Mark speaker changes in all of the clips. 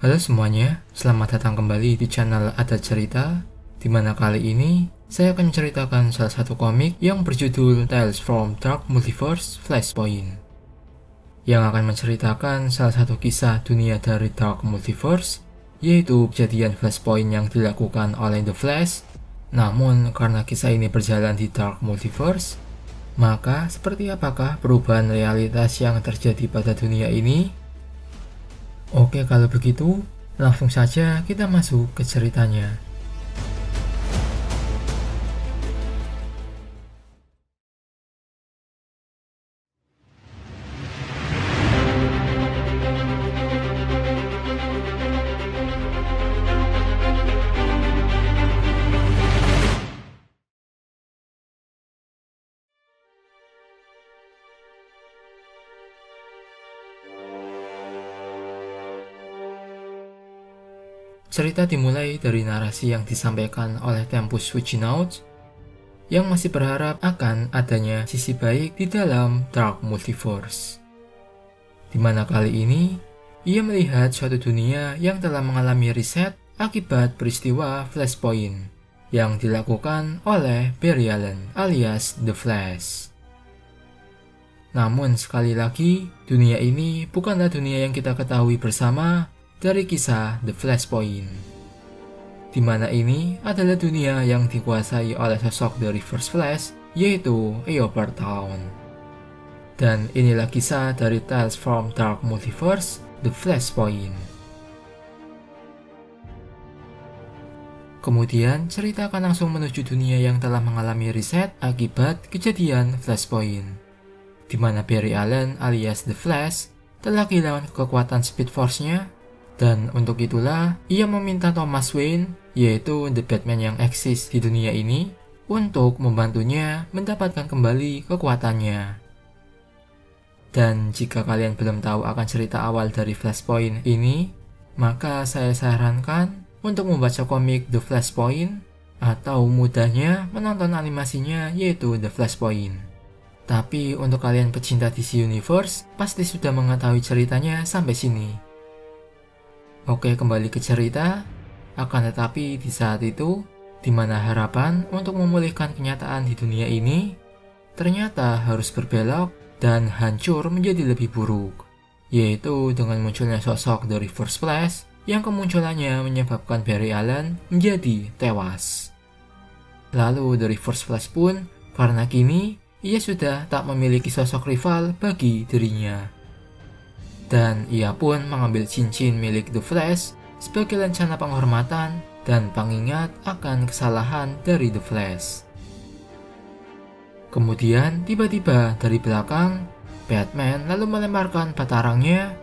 Speaker 1: Halo semuanya, selamat datang kembali di channel Ada Cerita, di mana kali ini saya akan menceritakan salah satu komik yang berjudul Tales from Dark Multiverse Flashpoint, yang akan menceritakan salah satu kisah dunia dari Dark Multiverse, yaitu kejadian Flashpoint yang dilakukan oleh The Flash. Namun karena kisah ini berjalan di Dark Multiverse, maka seperti apakah perubahan realitas yang terjadi pada dunia ini? Oke, kalau begitu, langsung saja kita masuk ke ceritanya. Cerita dimulai dari narasi yang disampaikan oleh Tempus Fuginaut yang masih berharap akan adanya sisi baik di dalam Dark Multiverse. Di mana kali ini, ia melihat suatu dunia yang telah mengalami riset akibat peristiwa Flashpoint yang dilakukan oleh Barry Allen alias The Flash. Namun sekali lagi, dunia ini bukanlah dunia yang kita ketahui bersama dari kisah The Flashpoint, di mana ini adalah dunia yang dikuasai oleh sosok dari First Flash, yaitu Eobard Thawne. Dan inilah kisah dari Tales from Dark Multiverse, The Flashpoint. Kemudian cerita akan langsung menuju dunia yang telah mengalami riset akibat kejadian Flashpoint, di mana Barry Allen alias The Flash telah kehilangan kekuatan Speed Force-nya. Dan untuk itulah, ia meminta Thomas Wayne, yaitu The Batman yang eksis di dunia ini, untuk membantunya mendapatkan kembali kekuatannya. Dan jika kalian belum tahu akan cerita awal dari Flashpoint ini, maka saya sarankan untuk membaca komik The Flashpoint, atau mudahnya menonton animasinya yaitu The Flashpoint. Tapi untuk kalian pecinta DC Universe, pasti sudah mengetahui ceritanya sampai sini. Oke, kembali ke cerita. Akan tetapi di saat itu, di mana harapan untuk memulihkan kenyataan di dunia ini ternyata harus berbelok dan hancur menjadi lebih buruk, yaitu dengan munculnya sosok dari First Flash yang kemunculannya menyebabkan Barry Allen menjadi tewas. Lalu dari First Flash pun, karena kini ia sudah tak memiliki sosok rival bagi dirinya. Dan ia pun mengambil cincin milik The Flash sebagai lencana penghormatan dan pengingat akan kesalahan dari The Flash. Kemudian tiba-tiba dari belakang, Batman lalu melemparkan batarangnya,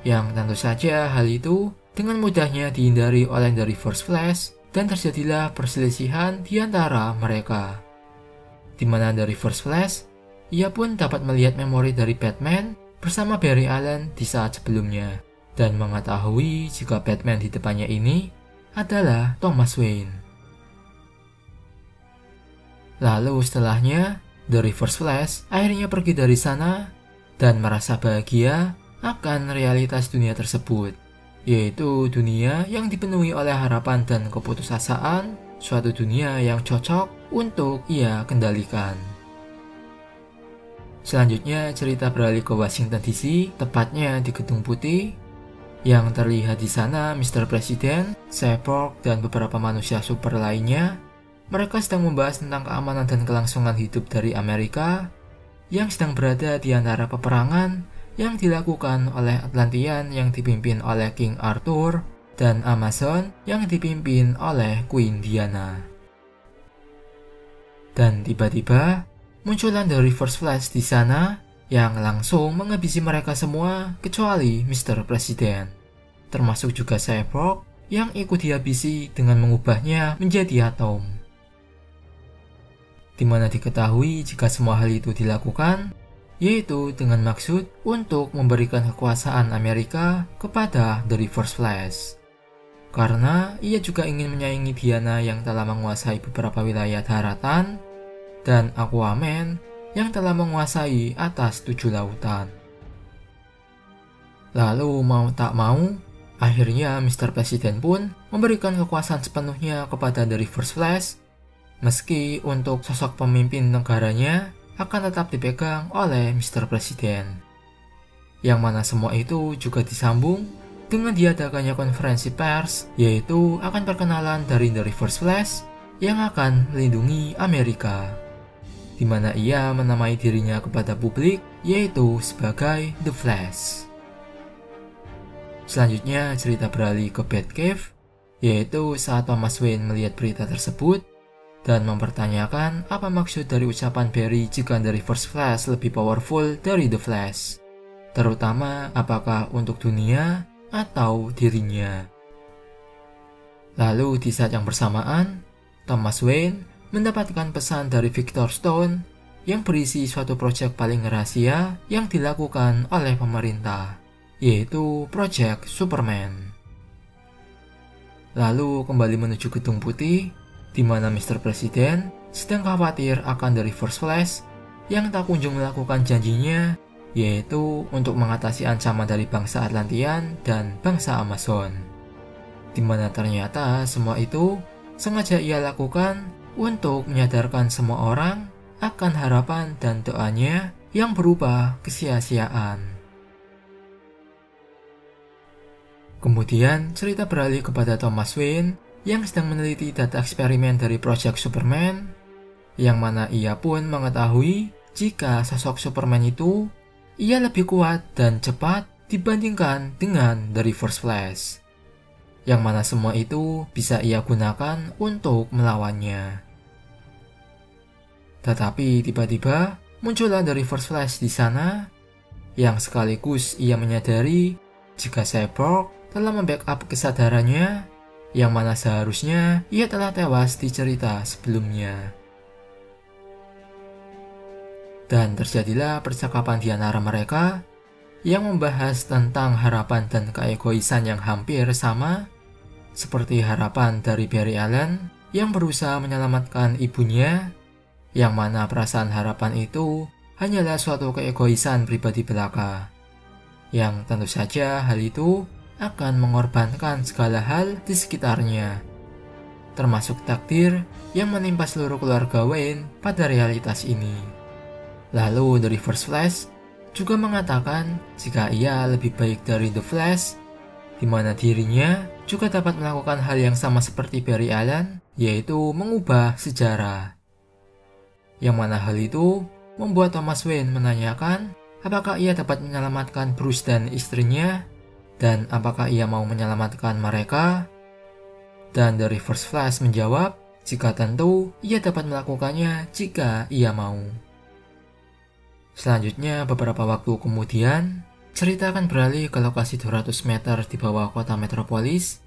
Speaker 1: yang tentu saja hal itu dengan mudahnya dihindari oleh dari First Flash, dan terjadilah perselisihan di antara mereka. Di mana dari First Flash, ia pun dapat melihat memori dari Batman bersama Barry Allen di saat sebelumnya, dan mengetahui jika Batman di depannya ini adalah Thomas Wayne. Lalu setelahnya, dari First Flash akhirnya pergi dari sana dan merasa bahagia akan realitas dunia tersebut, yaitu dunia yang dipenuhi oleh harapan dan keputusasaan, suatu dunia yang cocok untuk ia kendalikan. Selanjutnya cerita beralih ke Washington DC, tepatnya di Gedung Putih. Yang terlihat di sana Mr. Presiden, Cyborg, dan beberapa manusia super lainnya. Mereka sedang membahas tentang keamanan dan kelangsungan hidup dari Amerika yang sedang berada di antara peperangan yang dilakukan oleh Atlantean yang dipimpin oleh King Arthur dan Amazon yang dipimpin oleh Queen Diana. Dan tiba-tiba munculan dari First Flash di sana yang langsung menghabisi mereka semua kecuali Mr. Presiden, termasuk juga Cyborg yang ikut dihabisi dengan mengubahnya menjadi atom. Di mana diketahui jika semua hal itu dilakukan, yaitu dengan maksud untuk memberikan kekuasaan Amerika kepada dari First Flash. Karena ia juga ingin menyaingi Diana yang telah menguasai beberapa wilayah daratan, dan Aquaman yang telah menguasai atas 7 lautan. Lalu mau tak mau, Akhirnya Mr. President pun memberikan kekuasaan sepenuhnya kepada The Reverse Flash, meski untuk sosok pemimpin negaranya akan tetap dipegang oleh Mr. President. Yang mana semua itu juga disambung dengan diadakannya konferensi pers, yaitu akan perkenalan dari The Reverse Flash yang akan melindungi Amerika, di mana ia menamai dirinya kepada publik yaitu sebagai The Flash. Selanjutnya cerita beralih ke Batcave, yaitu saat Thomas Wayne melihat berita tersebut dan mempertanyakan apa maksud dari ucapan Barry jika The Reverse Flash lebih powerful dari The Flash, terutama apakah untuk dunia atau dirinya. Lalu di saat yang bersamaan, Thomas Wayne mendapatkan pesan dari Victor Stone yang berisi suatu proyek paling rahasia yang dilakukan oleh pemerintah, yaitu Project Superman. Lalu kembali menuju Gedung Putih, di mana Mr. President sedang khawatir akan The Reverse Flash yang tak kunjung melakukan janjinya, yaitu untuk mengatasi ancaman dari bangsa Atlantean dan bangsa Amazon, di mana ternyata semua itu sengaja ia lakukan untuk menyadarkan semua orang akan harapan dan doanya yang berubah kesia-siaan. Kemudian cerita beralih kepada Thomas Wayne yang sedang meneliti data eksperimen dari Project Superman, yang mana ia pun mengetahui jika sosok Superman itu ia lebih kuat dan cepat dibandingkan dengan The Reverse Flash, yang mana semua itu bisa ia gunakan untuk melawannya. Tetapi tiba-tiba muncullah The Reverse Flash di sana, yang sekaligus ia menyadari jika Cyborg telah membackup kesadarannya, yang mana seharusnya ia telah tewas di cerita sebelumnya. Dan terjadilah percakapan di antara mereka yang membahas tentang harapan dan keegoisan yang hampir sama, seperti harapan dari Barry Allen yang berusaha menyelamatkan ibunya, yang mana perasaan harapan itu hanyalah suatu keegoisan pribadi belaka, yang tentu saja hal itu akan mengorbankan segala hal di sekitarnya, termasuk takdir yang menimpa seluruh keluarga Wayne pada realitas ini. Lalu The Reverse Flash juga mengatakan jika ia lebih baik dari The Flash, di mana dirinya juga dapat melakukan hal yang sama seperti Barry Allen, yaitu mengubah sejarah. Yang mana hal itu membuat Thomas Wayne menanyakan apakah ia dapat menyelamatkan Bruce dan istrinya, dan apakah ia mau menyelamatkan mereka. Dan The Reverse Flash menjawab jika tentu ia dapat melakukannya jika ia mau. Selanjutnya beberapa waktu kemudian, cerita akan beralih ke lokasi 200 meter di bawah kota metropolis,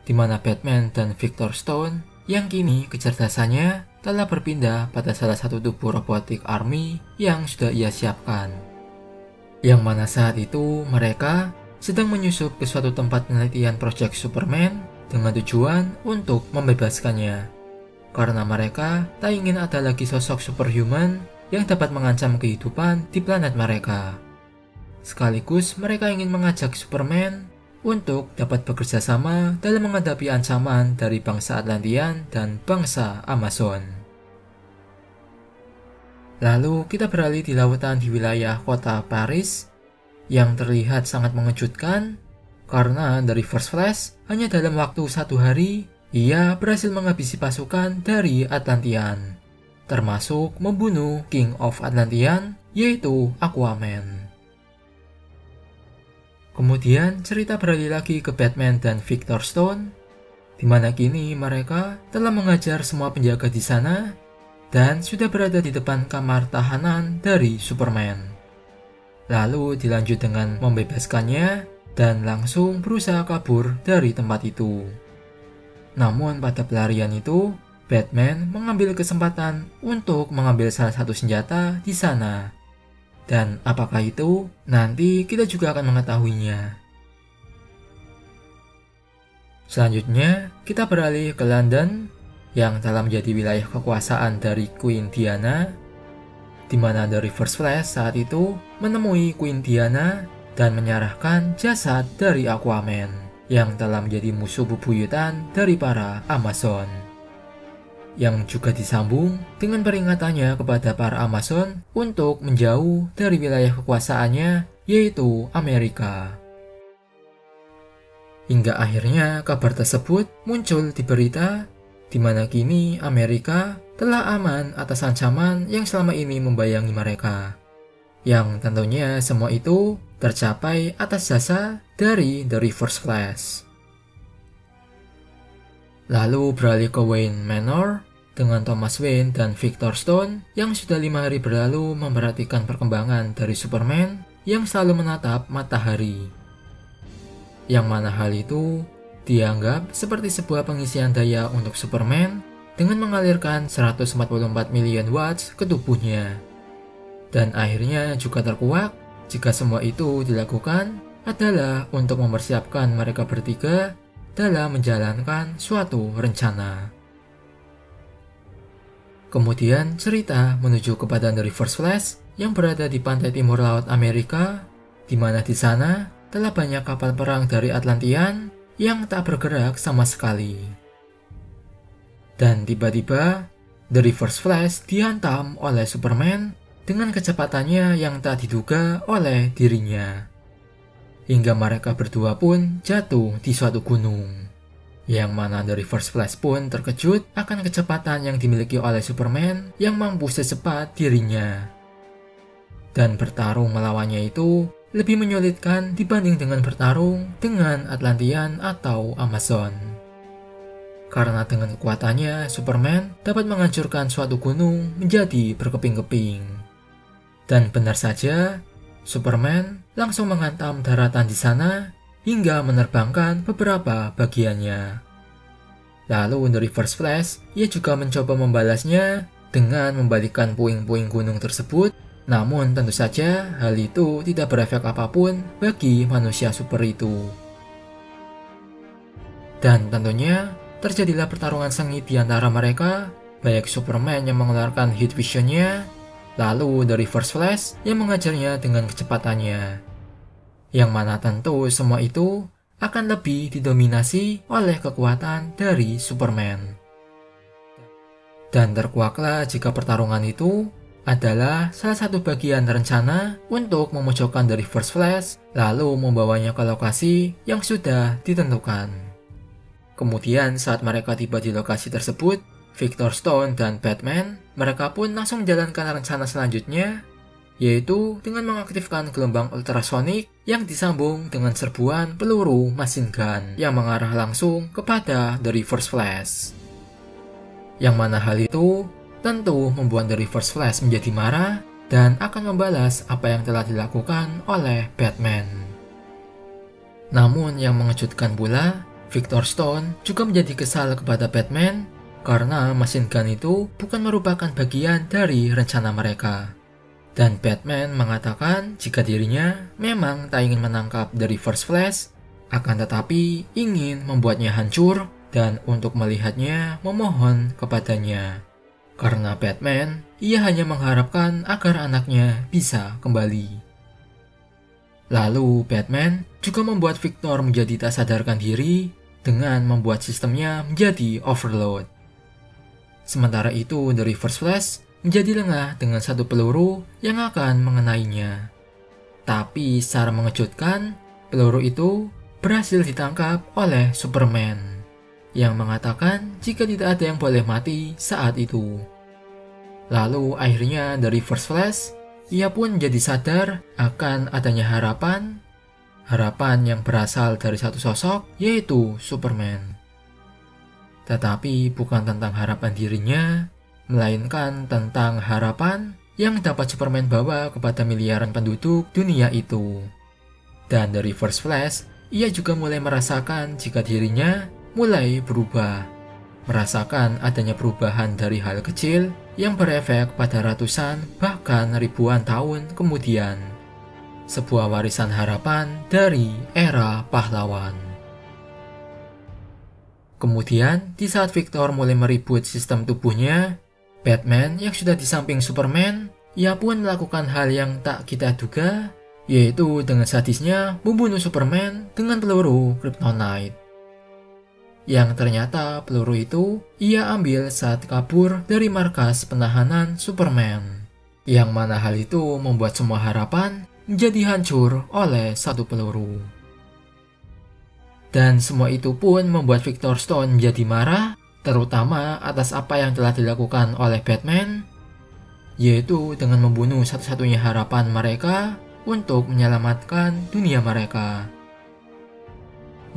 Speaker 1: di mana Batman dan Victor Stone yang kini kecerdasannya telah berpindah pada salah satu tubuh robotik army yang sudah ia siapkan. Yang mana saat itu mereka sedang menyusup ke suatu tempat penelitian Project Superman dengan tujuan untuk membebaskannya, karena mereka tak ingin ada lagi sosok superhuman yang dapat mengancam kehidupan di planet mereka. Sekaligus mereka ingin mengajak Superman untuk dapat bekerja sama dalam menghadapi ancaman dari bangsa Atlantean dan bangsa Amazon. Lalu kita beralih di lautan di wilayah kota Paris, yang terlihat sangat mengejutkan karena The Reverse Flash hanya dalam waktu 1 hari ia berhasil menghabisi pasukan dari Atlantean, termasuk membunuh King of Atlantean yaitu Aquaman. Kemudian cerita beralih lagi ke Batman dan Victor Stone, di mana kini mereka telah mengajar semua penjaga di sana dan sudah berada di depan kamar tahanan dari Superman. Lalu dilanjut dengan membebaskannya dan langsung berusaha kabur dari tempat itu. Namun pada pelarian itu, Batman mengambil kesempatan untuk mengambil salah satu senjata di sana. Dan apakah itu? Nanti kita juga akan mengetahuinya. Selanjutnya, kita beralih ke London yang telah menjadi wilayah kekuasaan dari Queen Diana, di mana The Reverse Flash saat itu menemui Queen Diana dan menyerahkan jasad dari Aquaman, yang telah menjadi musuh bebuyutan dari para Amazon. Yang juga disambung dengan peringatannya kepada para Amazon untuk menjauh dari wilayah kekuasaannya, yaitu Amerika. Hingga akhirnya kabar tersebut muncul di berita, di mana kini Amerika telah aman atas ancaman yang selama ini membayangi mereka. Yang tentunya semua itu tercapai atas jasa dari The Reverse Flash. Lalu beralih ke Wayne Manor dengan Thomas Wayne dan Victor Stone yang sudah 5 hari berlalu memperhatikan perkembangan dari Superman yang selalu menatap matahari. Yang mana hal itu dianggap seperti sebuah pengisian daya untuk Superman dengan mengalirkan 144 million watts ke tubuhnya. Dan akhirnya juga terkuak jika semua itu dilakukan adalah untuk mempersiapkan mereka bertiga dalam menjalankan suatu rencana. Kemudian cerita menuju kepada The Reverse Flash yang berada di pantai timur laut Amerika, di mana di sana telah banyak kapal perang dari Atlantean yang tak bergerak sama sekali. Dan tiba-tiba The Reverse Flash dihantam oleh Superman dengan kecepatannya yang tak diduga oleh dirinya. Hingga mereka berdua pun jatuh di suatu gunung. Yang mana The Reverse Flash pun terkejut akan kecepatan yang dimiliki oleh Superman yang mampu secepat dirinya. Dan bertarung melawannya itu lebih menyulitkan dibanding dengan bertarung dengan Atlantean atau Amazon. Karena dengan kekuatannya, Superman dapat menghancurkan suatu gunung menjadi berkeping-keping. Dan benar saja, Superman langsung menghantam daratan di sana hingga menerbangkan beberapa bagiannya. Lalu The Reverse Flash, ia juga mencoba membalasnya dengan membalikkan puing-puing gunung tersebut, namun tentu saja hal itu tidak berefek apapun bagi manusia super itu. Dan tentunya terjadilah pertarungan sengit di antara mereka, baik Superman yang mengeluarkan heat vision-nya, lalu The Reverse Flash yang mengajarnya dengan kecepatannya. Yang mana tentu semua itu akan lebih didominasi oleh kekuatan dari Superman. Dan terkuaklah jika pertarungan itu adalah salah satu bagian rencana untuk memojokkan The Reverse Flash lalu membawanya ke lokasi yang sudah ditentukan. Kemudian saat mereka tiba di lokasi tersebut, Victor Stone dan Batman, mereka pun langsung menjalankan rencana selanjutnya, yaitu dengan mengaktifkan gelombang ultrasonik yang disambung dengan serbuan peluru machine gun yang mengarah langsung kepada The Reverse Flash. Yang mana hal itu tentu membuat The Reverse Flash menjadi marah dan akan membalas apa yang telah dilakukan oleh Batman. Namun yang mengejutkan pula, Victor Stone juga menjadi kesal kepada Batman karena machine gun itu bukan merupakan bagian dari rencana mereka. Dan Batman mengatakan jika dirinya memang tak ingin menangkap The Reverse Flash, akan tetapi ingin membuatnya hancur dan untuk melihatnya memohon kepadanya. Karena Batman, ia hanya mengharapkan agar anaknya bisa kembali. Lalu Batman juga membuat Victor menjadi tak sadarkan diri dengan membuat sistemnya menjadi overload. Sementara itu, The Reverse Flash menjadi lengah dengan satu peluru yang akan mengenainya. Tapi secara mengejutkan, peluru itu berhasil ditangkap oleh Superman, yang mengatakan jika tidak ada yang boleh mati saat itu. Lalu akhirnya The Reverse Flash, ia pun jadi sadar akan adanya harapan yang berasal dari satu sosok, yaitu Superman. Tetapi bukan tentang harapan dirinya, melainkan tentang harapan yang dapat Superman bawa kepada miliaran penduduk dunia itu. Dan The Reverse Flash, ia juga mulai merasakan jika dirinya mulai berubah. Merasakan adanya perubahan dari hal kecil yang berefek pada ratusan bahkan ribuan tahun kemudian. Sebuah warisan harapan dari era pahlawan. Kemudian, di saat Victor mulai meribut sistem tubuhnya, Batman yang sudah di samping Superman, ia pun melakukan hal yang tak kita duga, yaitu dengan sadisnya membunuh Superman dengan peluru kryptonite. Yang ternyata peluru itu ia ambil saat kabur dari markas penahanan Superman. Yang mana hal itu membuat semua harapan menjadi hancur oleh satu peluru. Dan semua itu pun membuat Victor Stone menjadi marah, terutama atas apa yang telah dilakukan oleh Batman, yaitu dengan membunuh satu-satunya harapan mereka untuk menyelamatkan dunia mereka.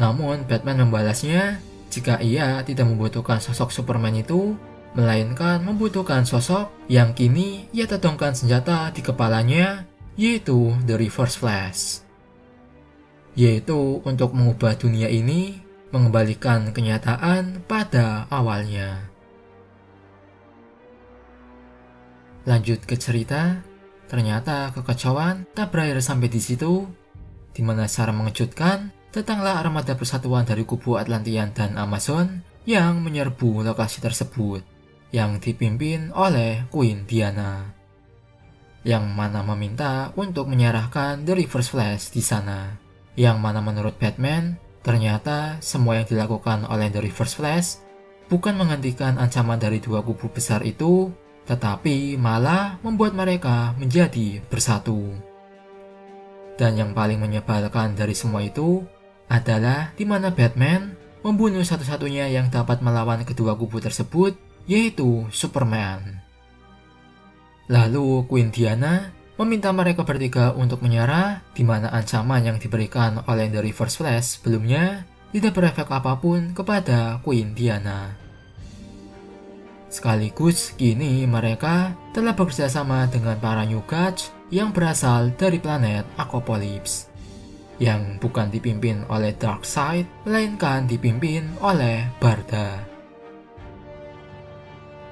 Speaker 1: Namun Batman membalasnya jika ia tidak membutuhkan sosok Superman itu, melainkan membutuhkan sosok yang kini ia tetongkan senjata di kepalanya, yaitu The Reverse Flash. Yaitu untuk mengubah dunia ini, mengembalikan kenyataan pada awalnya. Lanjut ke cerita, ternyata kekacauan tak berakhir sampai di situ, di mana secara mengejutkan, datanglah armada persatuan dari kubu Atlantean dan Amazon yang menyerbu lokasi tersebut, yang dipimpin oleh Queen Diana, yang mana meminta untuk menyerahkan The Reverse Flash di sana. Yang mana menurut Batman, ternyata semua yang dilakukan oleh The Reverse Flash bukan menghentikan ancaman dari dua kubu besar itu, tetapi malah membuat mereka menjadi bersatu. Dan yang paling menyebalkan dari semua itu adalah di mana Batman membunuh satu-satunya yang dapat melawan kedua kubu tersebut, yaitu Superman. Lalu Queen Diana meminta mereka bertiga untuk menyerah, di mana ancaman yang diberikan oleh The Reverse Flash sebelumnya tidak berefek apapun kepada Queen Diana. Sekaligus kini mereka telah bekerja sama dengan para New Gods yang berasal dari planet Apocalypse, yang bukan dipimpin oleh Darkseid, melainkan dipimpin oleh Barda.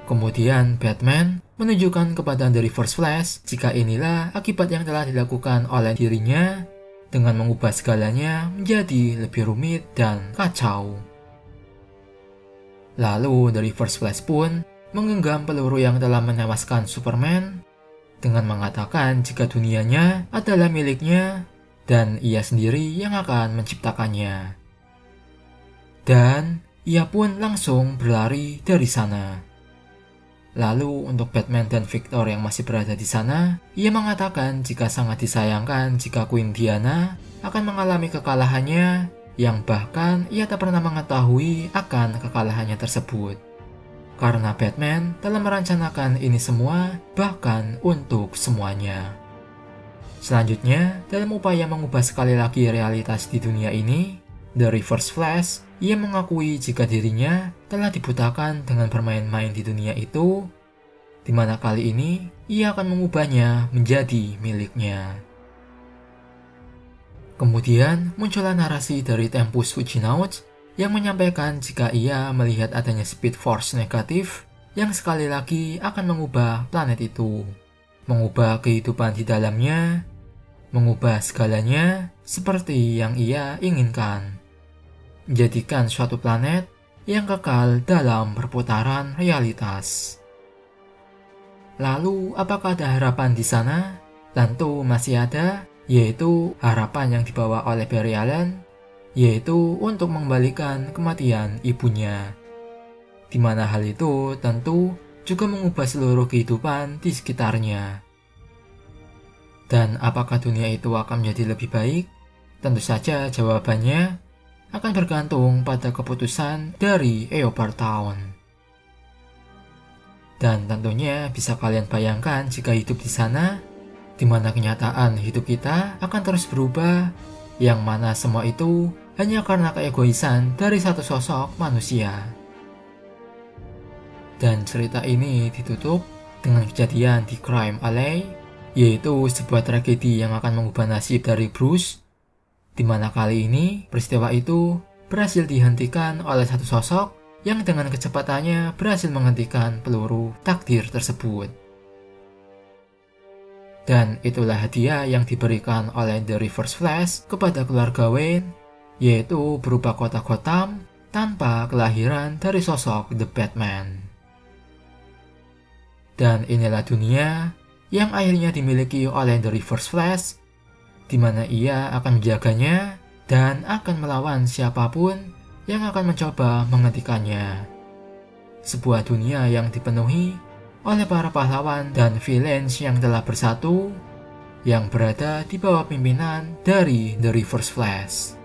Speaker 1: Kemudian Batman menunjukkan kepada The Reverse Flash jika inilah akibat yang telah dilakukan oleh dirinya dengan mengubah segalanya menjadi lebih rumit dan kacau. Lalu The Reverse Flash pun menggenggam peluru yang telah menewaskan Superman dengan mengatakan jika dunianya adalah miliknya dan ia sendiri yang akan menciptakannya. Dan ia pun langsung berlari dari sana. Lalu untuk Batman dan Victor yang masih berada di sana, ia mengatakan jika sangat disayangkan jika Queen Diana akan mengalami kekalahannya, yang bahkan ia tak pernah mengetahui akan kekalahannya tersebut. Karena Batman telah merencanakan ini semua, bahkan untuk semuanya. Selanjutnya, dalam upaya mengubah sekali lagi realitas di dunia ini, The Reverse Flash, ia mengakui jika dirinya telah dibutakan dengan bermain-main di dunia itu, di mana kali ini ia akan mengubahnya menjadi miliknya. Kemudian muncullah narasi dari Tempus Fuginaut yang menyampaikan jika ia melihat adanya Speed Force negatif yang sekali lagi akan mengubah planet itu, mengubah kehidupan di dalamnya, mengubah segalanya seperti yang ia inginkan, menjadikan suatu planet yang kekal dalam perputaran realitas. Lalu, apakah ada harapan di sana? Tentu masih ada, yaitu harapan yang dibawa oleh Barry Allen, yaitu untuk mengembalikan kematian ibunya. Di mana hal itu tentu juga mengubah seluruh kehidupan di sekitarnya. Dan apakah dunia itu akan menjadi lebih baik? Tentu saja jawabannya akan bergantung pada keputusan dari Eobard Town. Dan tentunya bisa kalian bayangkan jika hidup di sana, di mana kenyataan hidup kita akan terus berubah, yang mana semua itu hanya karena keegoisan dari satu sosok manusia. Dan cerita ini ditutup dengan kejadian di Crime Alley, yaitu sebuah tragedi yang akan mengubah nasib dari Bruce, di mana kali ini peristiwa itu berhasil dihentikan oleh satu sosok yang dengan kecepatannya berhasil menghentikan peluru takdir tersebut. Dan itulah hadiah yang diberikan oleh The Reverse Flash kepada keluarga Wayne, yaitu berupa kota Gotham tanpa kelahiran dari sosok The Batman. Dan inilah dunia yang akhirnya dimiliki oleh The Reverse Flash, di mana ia akan menjaganya dan akan melawan siapapun yang akan mencoba menghentikannya. Sebuah dunia yang dipenuhi oleh para pahlawan dan villains yang telah bersatu, yang berada di bawah pimpinan dari The Reverse Flash.